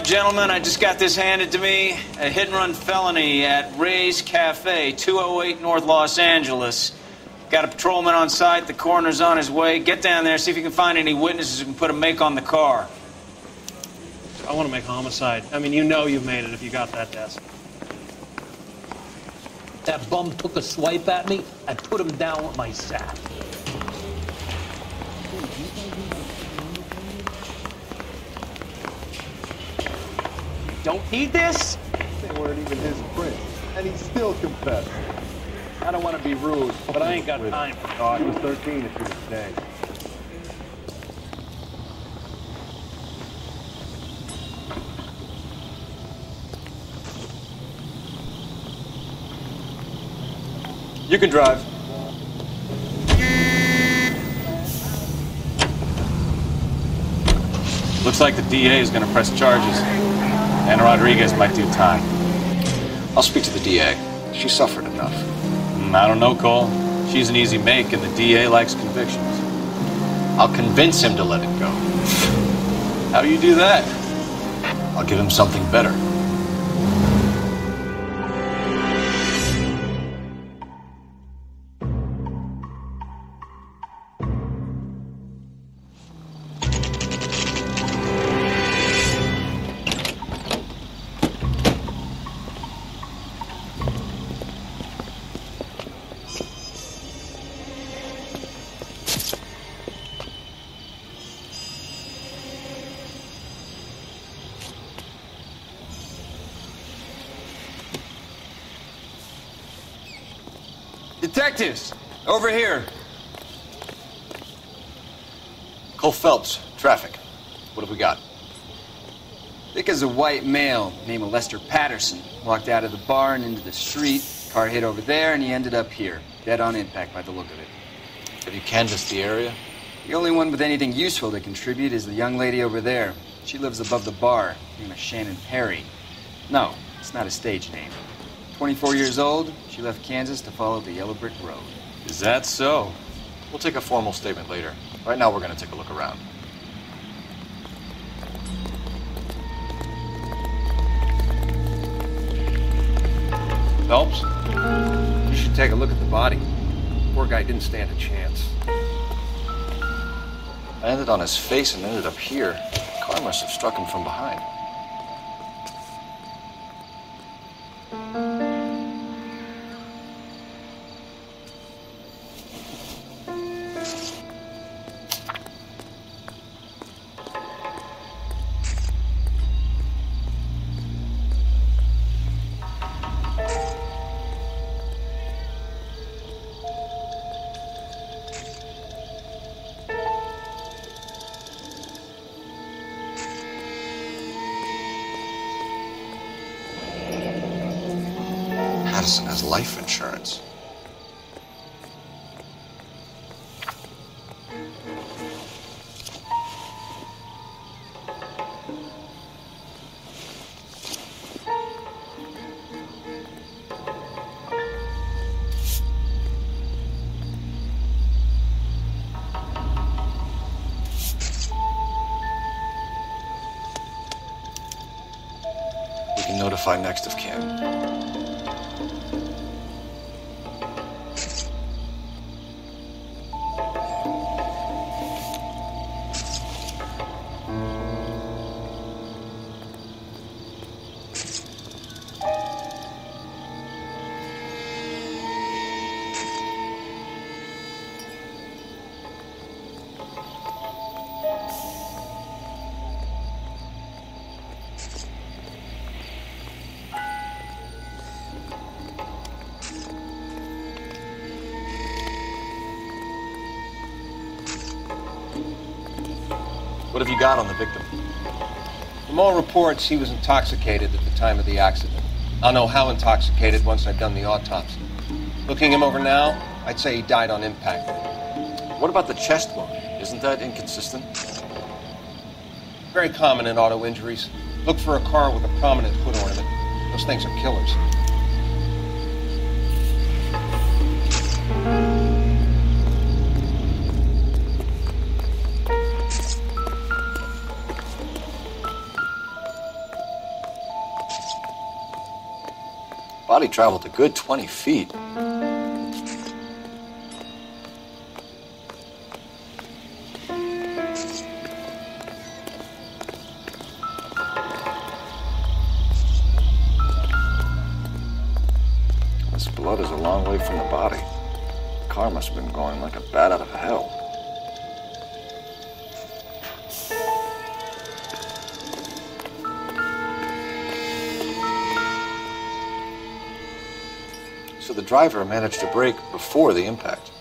gentlemen, I just got this handed to me. A hit-and-run felony at Ray's Cafe, 208 North Los Angeles. Got a patrolman on site. The coroner's on his way. Get down there, see if you can find any witnesses who can put a make on the car. I want to make homicide. I mean, you know you've made it if you got that desk. That bum took a swipe at me. I put him down with my sack. Don't need this? They weren't even his prints, and he still confessed. I don't want to be rude, But I ain't got time for talk. He was 13 if he was staying. You can drive. Looks like the DA is going to press charges. And Rodriguez might do time. I'll speak to the DA. She suffered enough. I don't know, Cole. She's an easy make, and the DA likes convictions. I'll convince him to let it go. How do you do that? I'll give him something better. Detectives, over here. Cole Phelps, traffic. What have we got? Thick as a white male named Lester Patterson. Walked out of the bar and into the street. Car hit over there and he ended up here. Dead on impact by the look of it. Have you canvassed the area? The only one with anything useful to contribute is the young lady over there. She lives above the bar. Name is Shannon Perry. No, it's not a stage name. 24 years old, she left Kansas to follow the Yellow Brick Road. Is that so? We'll take a formal statement later. Right now, we're going to take a look around. Phelps, you should take a look at the body. Poor guy didn't stand a chance. I ended on his face and ended up here. The car must have struck him from behind. Patterson has life insurance. We can notify next of kin. What have you got on the victim? From all reports, he was intoxicated at the time of the accident. I'll know how intoxicated once I've done the autopsy. Looking him over now, I'd say he died on impact. What about the chest wound? Isn't that inconsistent? Very common in auto injuries. Look for a car with a prominent hood ornament. Those things are killers. Body traveled a good 20 feet. This blood is a long way from the body. The car must have been going like a bat out of hell. So the driver managed to brake before the impact.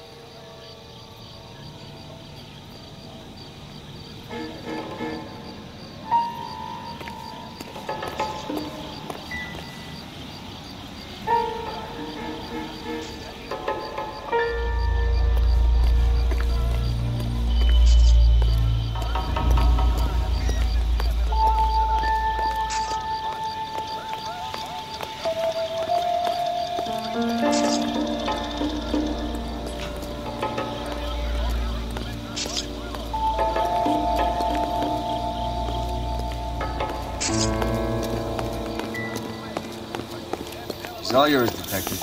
It's all yours, Detective.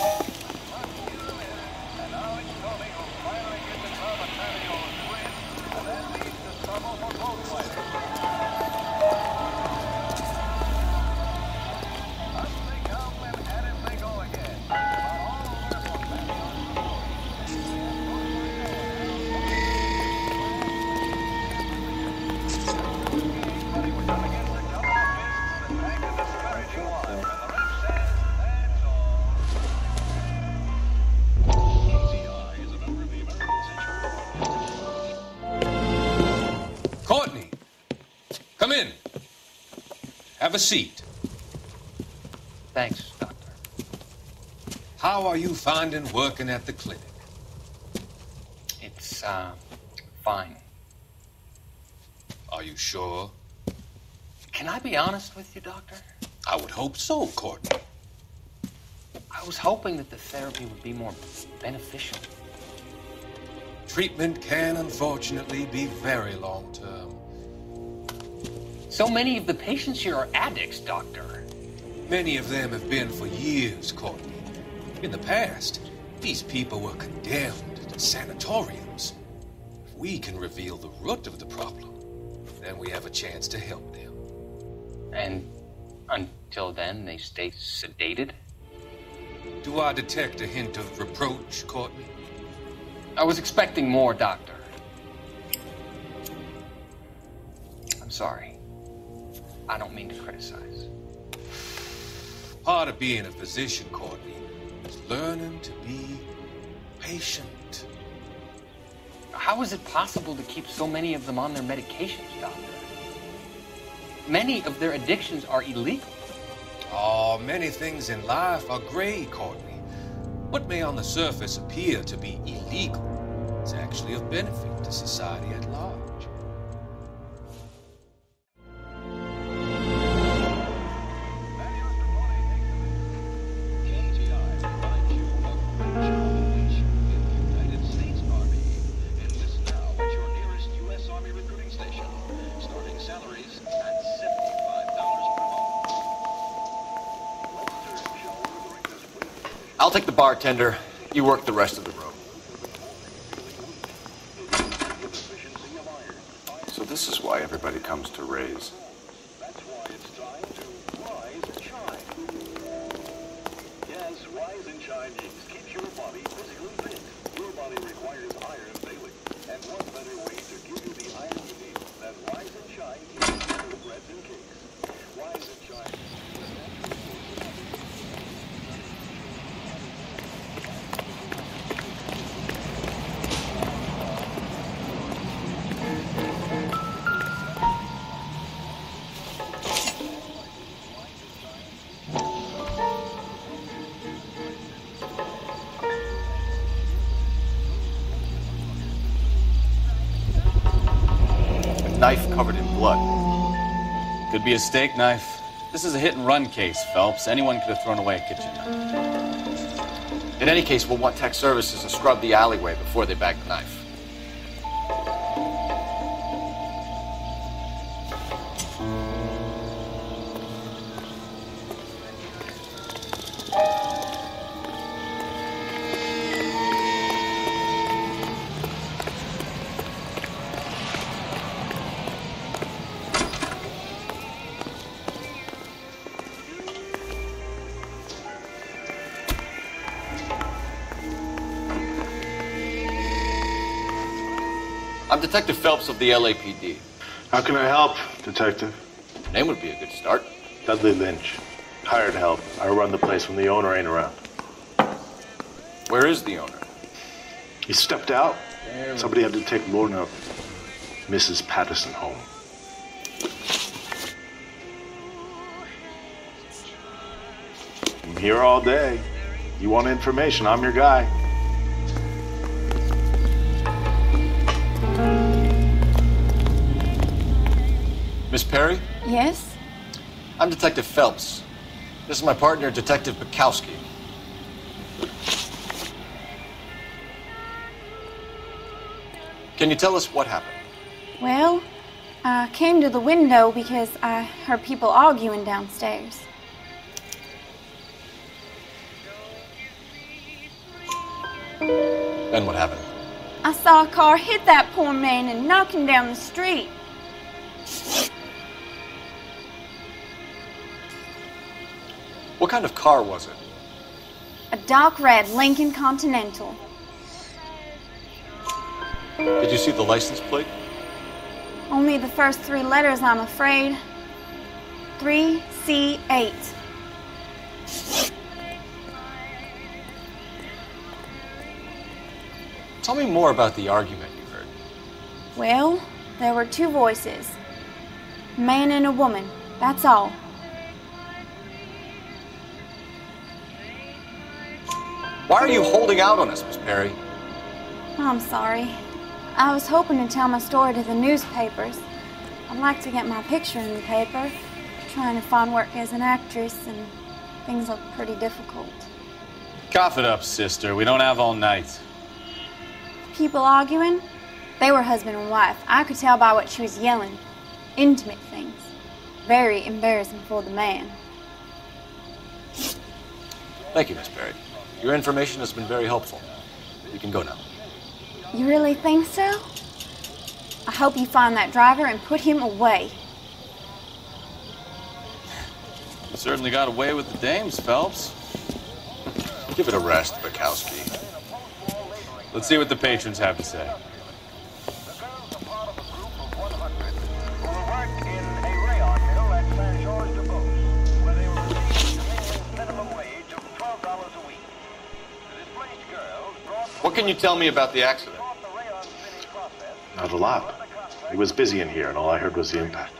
Courtney, come in. Have a seat. Thanks, Doctor. How are you finding working at the clinic? It's, fine. Are you sure? Can I be honest with you, Doctor? I would hope so, Courtney. I was hoping that the therapy would be more beneficial. Treatment can, unfortunately, be very long-term. So many of the patients here are addicts, Doctor. Many of them have been for years, Courtney. In the past, these people were condemned to sanatoriums. If we can reveal the root of the problem, then we have a chance to help them. And until then, they stay sedated? Do I detect a hint of reproach, Courtney? I was expecting more, Doctor. I'm sorry. I don't mean to criticize. Part of being a physician, Courtney, is learning to be patient. How is it possible to keep so many of them on their medications, Doctor? Many of their addictions are illegal. Oh, many things in life are gray, Courtney. What may on the surface appear to be illegal is actually of benefit to society at large. I'll take the bartender. You work the rest of the room. So this is why everybody comes to Ray's. That's why it's time to rise and shine. Yes, rise and shine keeps your body physically fit. Your body requires iron daily. And what better way to give you the iron you need than rise and shine keeps breads and cakes. Rise and shine. Knife covered in blood. Could be a steak knife. This is a hit-and-run case, Phelps. Anyone could have thrown away a kitchen knife. In any case, we'll want tech services to scrub the alleyway before they bag the knife. I'm Detective Phelps of the LAPD. How can I help, Detective? Your name would be a good start. Dudley Lynch. Hired help. I run the place when the owner ain't around. Where is the owner? He stepped out. Somebody had to take Lorna, Mrs. Patterson, home. I'm here all day. You want information, I'm your guy. Miss Perry? Yes? I'm Detective Phelps. This is my partner, Detective Bukowski. Can you tell us what happened? Well, I came to the window because I heard people arguing downstairs. Then what happened? I saw a car hit that poor man and knock him down the street. What kind of car was it? A dark red Lincoln Continental. Did you see the license plate? Only the first 3 letters, I'm afraid. 3C8. Tell me more about the argument you heard. Well, there were 2 voices. A man and a woman, that's all. Why are you holding out on us, Miss Perry? I'm sorry. I was hoping to tell my story to the newspapers. I'd like to get my picture in the paper. Trying to find work as an actress, and things look pretty difficult. Cough it up, sister. We don't have all night. People arguing? They were husband and wife. I could tell by what she was yelling. Intimate things. Very embarrassing for the man. Thank you, Miss Perry. Your information has been very helpful. You can go now. You really think so? I hope you find that driver and put him away. You certainly got away with the dames, Phelps. Give it a rest, Bukowski. Let's see what the patrons have to say. What can you tell me about the accident? Not a lot. He was busy in here, and all I heard was the impact.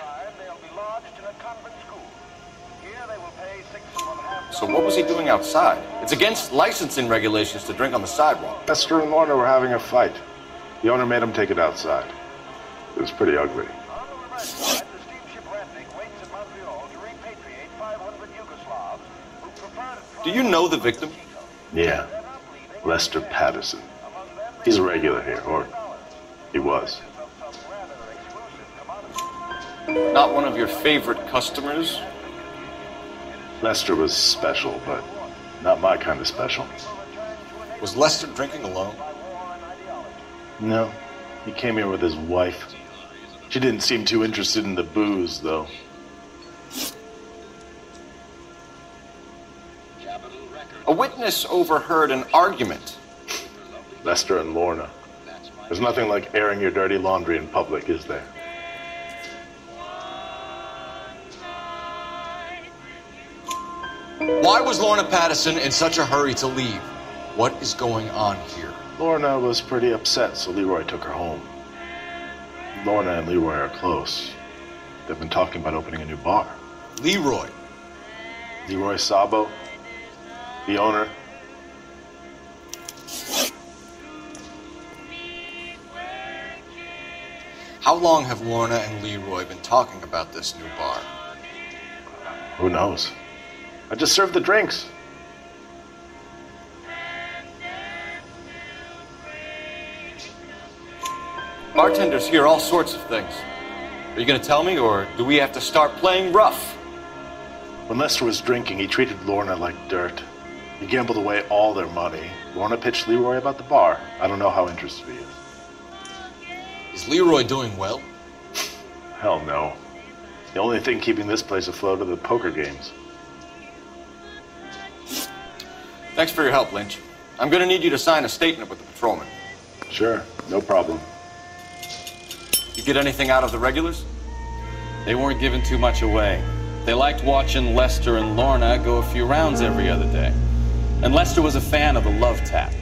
So what was he doing outside? It's against licensing regulations to drink on the sidewalk. Lester and Lorna were having a fight. The owner made him take it outside. It was pretty ugly. Do you know the victim? Yeah. Lester Patterson. He's a regular here, or he was. Not one of your favorite customers? Lester was special, but not my kind of special. Was Lester drinking alone? No. He came here with his wife. She didn't seem too interested in the booze, though. A witness overheard an argument. Lester and Lorna. There's nothing like airing your dirty laundry in public, is there? Why was Lorna Patterson in such a hurry to leave? What is going on here? Lorna was pretty upset, so Leroy took her home. Lorna and Leroy are close. They've been talking about opening a new bar. Leroy? Leroy Sabo, the owner. How long have Lorna and Leroy been talking about this new bar? Who knows? I just served the drinks. Bartenders hear all sorts of things. Are you going to tell me, or do we have to start playing rough? When Lester was drinking, he treated Lorna like dirt. He gambled away all their money. Lorna pitched Leroy about the bar. I don't know how interested he is. Is Leroy doing well? Hell no. The only thing keeping this place afloat are the poker games. Thanks for your help, Lynch. I'm going to need you to sign a statement with the patrolman. Sure, no problem. You get anything out of the regulars? They weren't giving too much away. They liked watching Lester and Lorna go a few rounds every other day. And Lester was a fan of the love tap.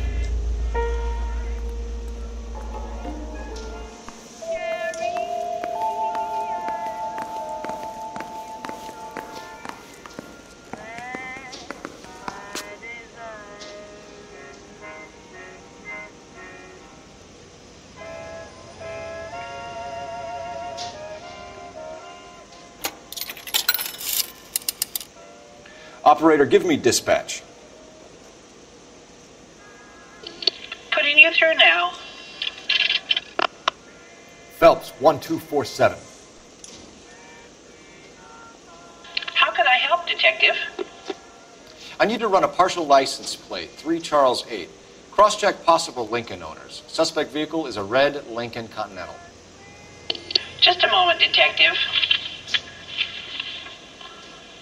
Operator, give me dispatch. Putting you through now. Phelps, 1247. How can I help, Detective? I need to run a partial license plate, 3 Charles 8. Cross-check possible Lincoln owners. Suspect vehicle is a red Lincoln Continental. Just a moment, Detective.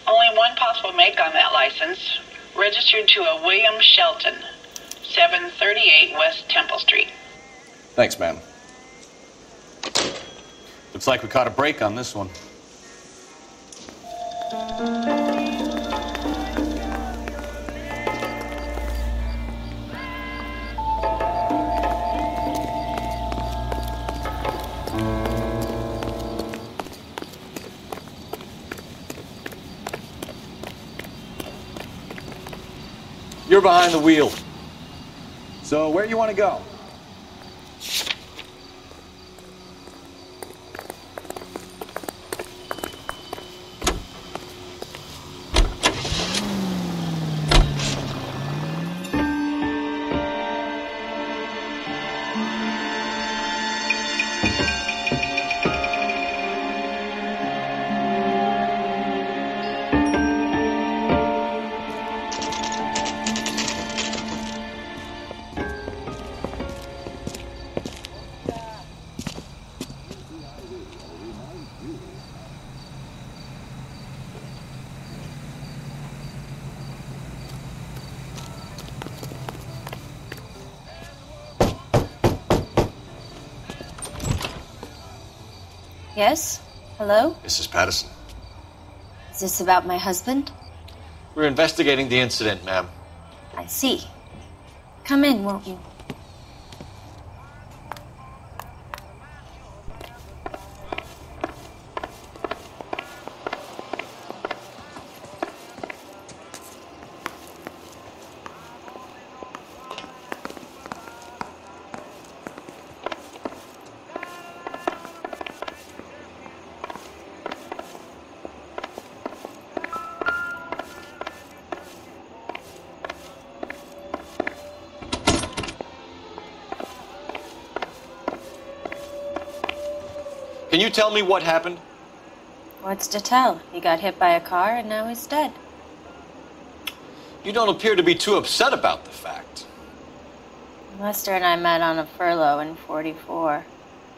Only one possible make on that license. Registered to a William Shelton, 738 West Temple Street. Thanks, ma'am. Looks like we caught a break on this one. You're behind the wheel. So where do you want to go? Yes? Hello? Mrs. Patterson. Is this about my husband? We're investigating the incident, ma'am. I see. Come in, won't you? Can you tell me what happened? What's to tell? He got hit by a car and now he's dead. You don't appear to be too upset about the fact. Lester and I met on a furlough in '44.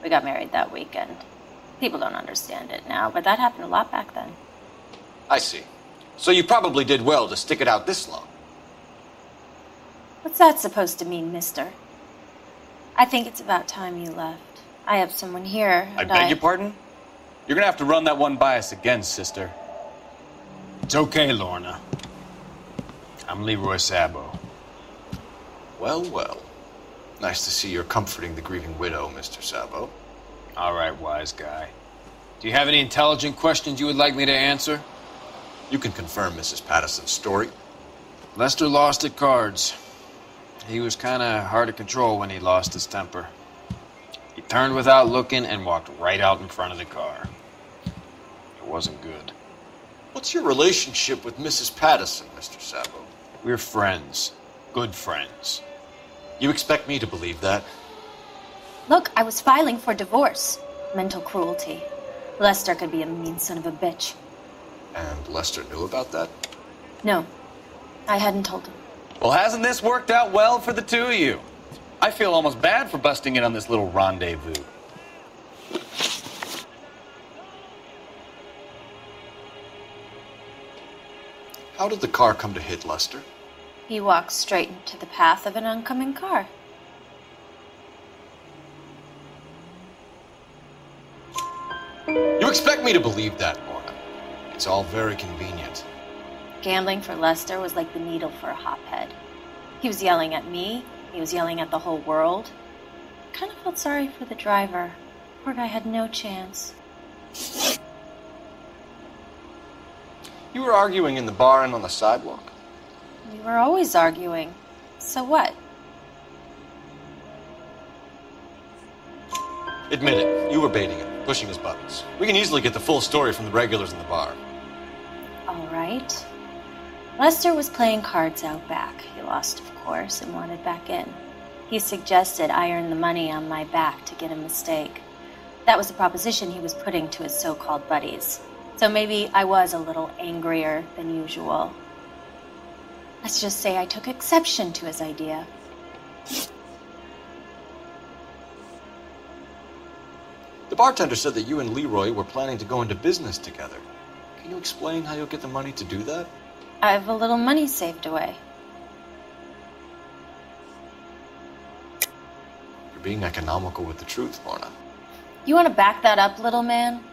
We got married that weekend. People don't understand it now, but that happened a lot back then. I see. So you probably did well to stick it out this long. What's that supposed to mean, mister? I think it's about time you left. I have someone here, I and beg your pardon? You're gonna have to run that one by us again, sister. It's okay, Lorna. I'm Leroy Sabo. Well, well. Nice to see you're comforting the grieving widow, Mr. Sabo. All right, wise guy. Do you have any intelligent questions you would like me to answer? You can confirm Mrs. Patterson's story. Lester lost at cards. He was kind of hard to control when he lost his temper. He turned without looking and walked right out in front of the car. It wasn't good. What's your relationship with Mrs. Patterson, Mr. Sabo? We're friends. Good friends. You expect me to believe that? Look, I was filing for divorce. Mental cruelty. Lester could be a mean son of a bitch. And Lester knew about that? No, I hadn't told him. Well, hasn't this worked out well for the two of you? I feel almost bad for busting in on this little rendezvous. How did the car come to hit Lester? He walked straight into the path of an oncoming car. expect me to believe that, Lorna? It's all very convenient. Gambling for Lester was like the needle for a hophead. He was yelling at me. He was yelling at the whole world. I kind of felt sorry for the driver. Poor guy had no chance. You were arguing in the bar and on the sidewalk? We were always arguing. So what? Admit it, you were baiting him, pushing his buttons. We can easily get the full story from the regulars in the bar. All right. Lester was playing cards out back. He lost, of course, and wanted back in. He suggested I earn the money on my back to get a mistake. That was the proposition he was putting to his so-called buddies. So maybe I was a little angrier than usual. Let's just say I took exception to his idea. The bartender said that you and Leroy were planning to go into business together. Can you explain how you'll get the money to do that? I have a little money saved away. You're being economical with the truth, Lorna. You want to back that up, little man?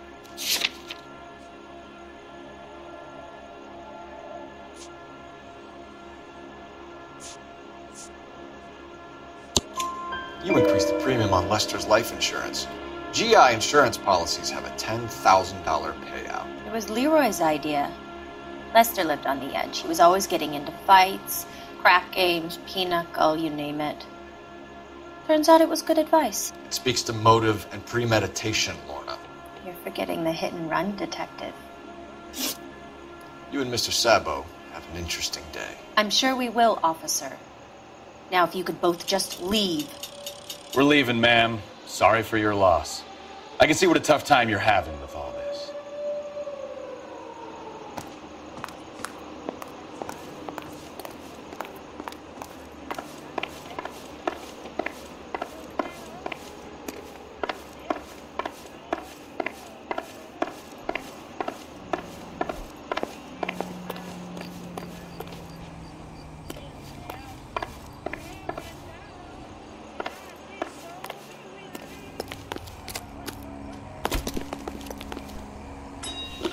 You increased the premium on Lester's life insurance. GI insurance policies have a $10,000 payout. It was Leroy's idea. Lester lived on the edge. He was always getting into fights, crack games, pinochle, you name it. Turns out it was good advice. It speaks to motive and premeditation, Lorna. You're forgetting the hit-and-run detective. You and Mr. Sabo have an interesting day. I'm sure we will, officer. Now, if you could both just leave. We're leaving, ma'am. Sorry for your loss. I can see what a tough time you're having with all this.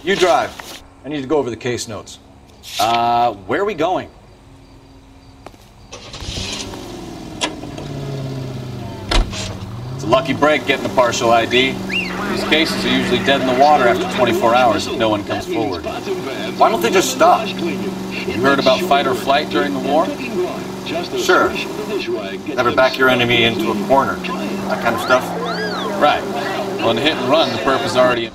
You drive. I need to go over the case notes. Where are we going? It's a lucky break getting a partial ID. These cases are usually dead in the water after 24 hours if no one comes forward. Why don't they just stop? You heard about fight or flight during the war? Sure. Never back your enemy into a corner. That kind of stuff. Right. Well, in hit and run, the purpose is already...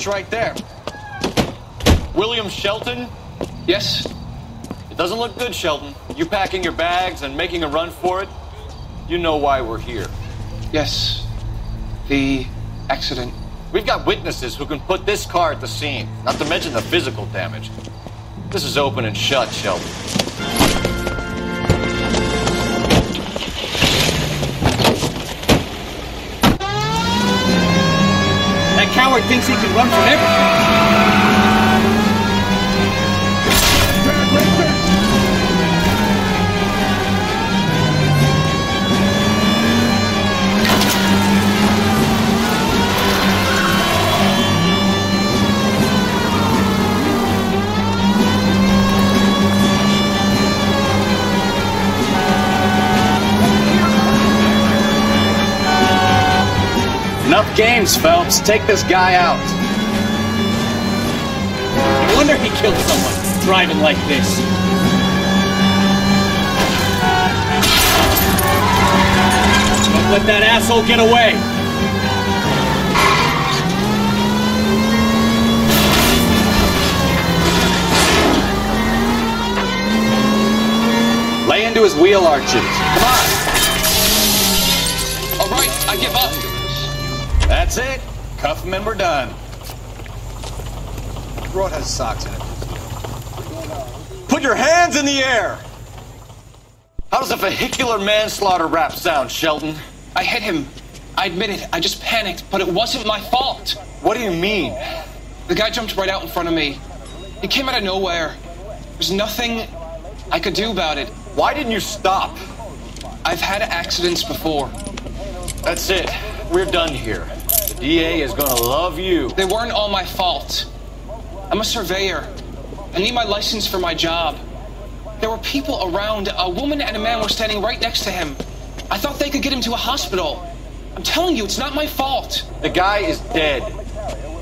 Right there. William Shelton? Yes? It doesn't look good, Shelton. You packing your bags and making a run for it? You know why we're here. Yes. The accident. We've got witnesses who can put this car at the scene, not to mention the physical damage. This is open and shut, Shelton. That coward thinks he can run from everything. Enough games, Phelps. Take this guy out. No wonder he killed someone driving like this. Don't let that asshole get away. Lay into his wheel arches. Come on. That's it. Cuff him and we're done. Rod has socks in it. Put your hands in the air! How does a vehicular manslaughter rap sound, Shelton? I hit him. I admit it. I just panicked, but it wasn't my fault. What do you mean? The guy jumped right out in front of me. He came out of nowhere. There's nothing I could do about it. Why didn't you stop? I've had accidents before. That's it. We're done here. The DA is gonna love you. They weren't all my fault. I'm a surveyor. I need my license for my job. There were people around. A woman and a man were standing right next to him. I thought they could get him to a hospital. I'm telling you, it's not my fault. The guy is dead,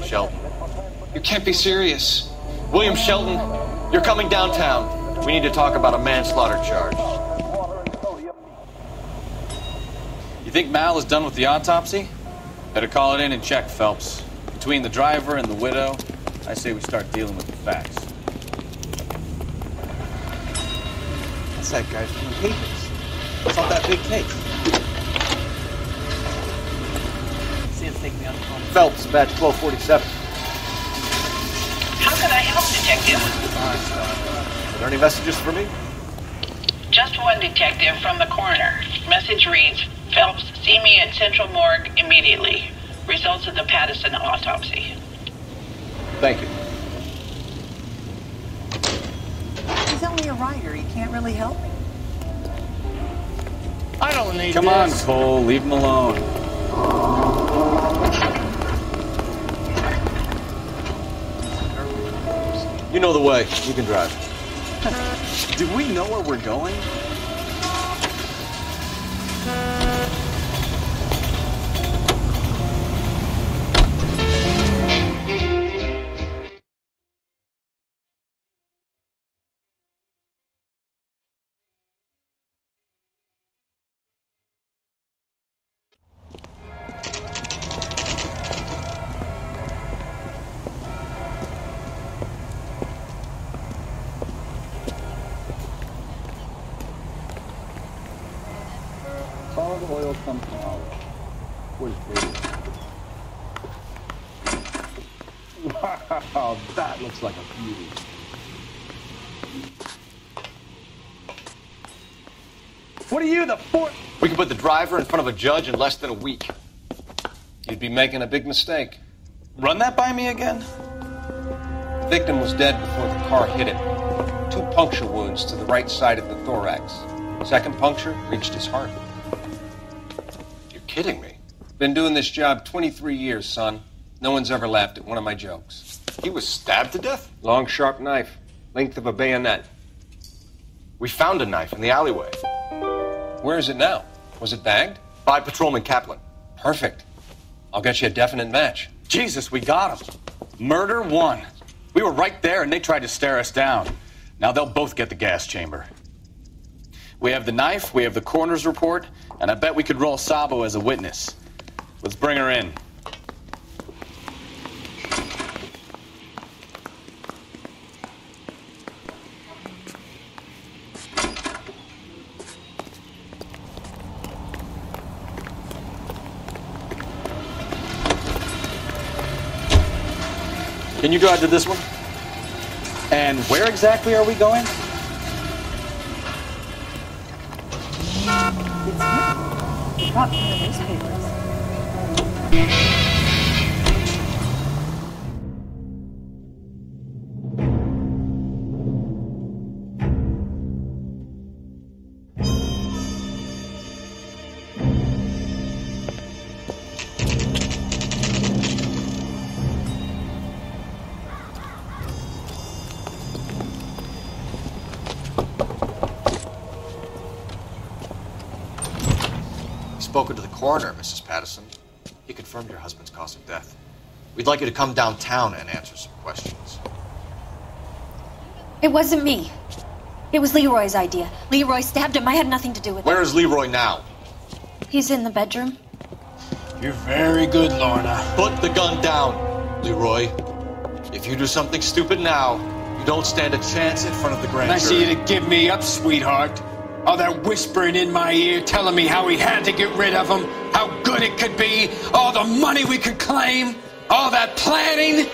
Shelton. You can't be serious. William Shelton, you're coming downtown. We need to talk about a manslaughter charge. You think Mal is done with the autopsy? Better call it in and check, Phelps. Between the driver and the widow, I say we start dealing with the facts. That's that guy from the papers. It's not that big case. See him take me on the phone. Phelps, badge 1247. How can I help, Detective? Are there any messages for me? Just one, Detective, from the coroner. Message reads, Phelps, see me at Central Morgue immediately. Results of the Patterson autopsy. Thank you. He's only a writer. He can't really help me. I don't need Come on, Cole, leave him alone. You know the way. You can drive. Do we know where we're going? Olive oil comes from olive. Where's baby? Wow, that looks like a beauty. What are you, the fourth? We can put the driver in front of a judge in less than a week. You'd be making a big mistake. Run that by me again? The victim was dead before the car hit him. 2 puncture wounds to the right side of the thorax. Second puncture reached his heart. You're kidding me. Been doing this job 23 years, son. No one's ever laughed at one of my jokes. He was stabbed to death? Long, sharp knife. Length of a bayonet. We found a knife in the alleyway. Where is it now? Was it bagged? By Patrolman Kaplan. Perfect. I'll get you a definite match. Jesus, we got him. Murder 1. We were right there and they tried to stare us down. Now they'll both get the gas chamber. We have the knife, we have the coroner's report, and I bet we could roll Sabo as a witness. Let's bring her in. Can you drive to this one? And where exactly are we going? It's not from the newspapers. Spoken to the coroner, Mrs. Patterson. He confirmed your husband's cause of death. We'd like you to come downtown and answer some questions. It wasn't me. It was Leroy's idea. Leroy stabbed him. I had nothing to do with it. Where is Leroy now? He's in the bedroom. You're very good, Lorna. Put the gun down, Leroy. If you do something stupid now, you don't stand a chance in front of the grand Nice of jury. you to give me up, sweetheart. Oh, they're whispering in my ear, telling me how we had to get rid of them, how good it could be, all the money we could claim, all that planning,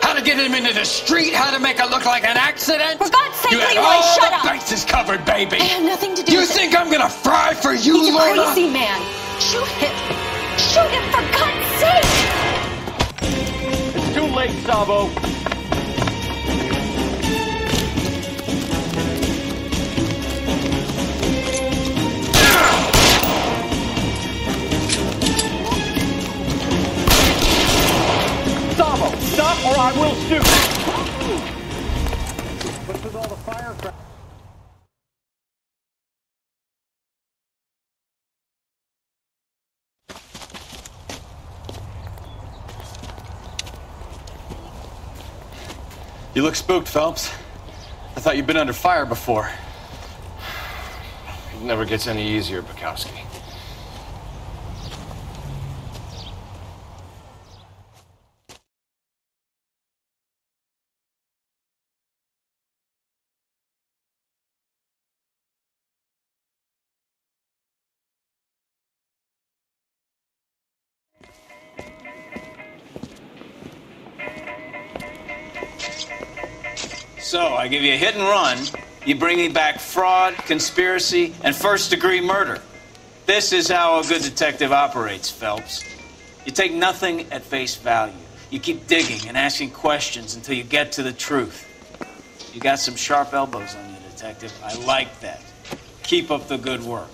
how to get him into the street, how to make it look like an accident. For God's sake, you had Leroy, all shut the up! bases covered, baby. I have nothing to do You with think I'm gonna fry for you, He's a Lorna? crazy man. Shoot him! Shoot him, for God's sake! It's too late, Sabo. Sabo, stop or I will shoot. What's with all the firecrackers? You look spooked, Phelps. I thought you'd been under fire before. It never gets any easier, Bukowski. So, I give you a hit and run. You bring me back fraud, conspiracy, and first-degree murder. This is how a good detective operates, Phelps. You take nothing at face value. You keep digging and asking questions until you get to the truth. You got some sharp elbows on you, detective. I like that. Keep up the good work.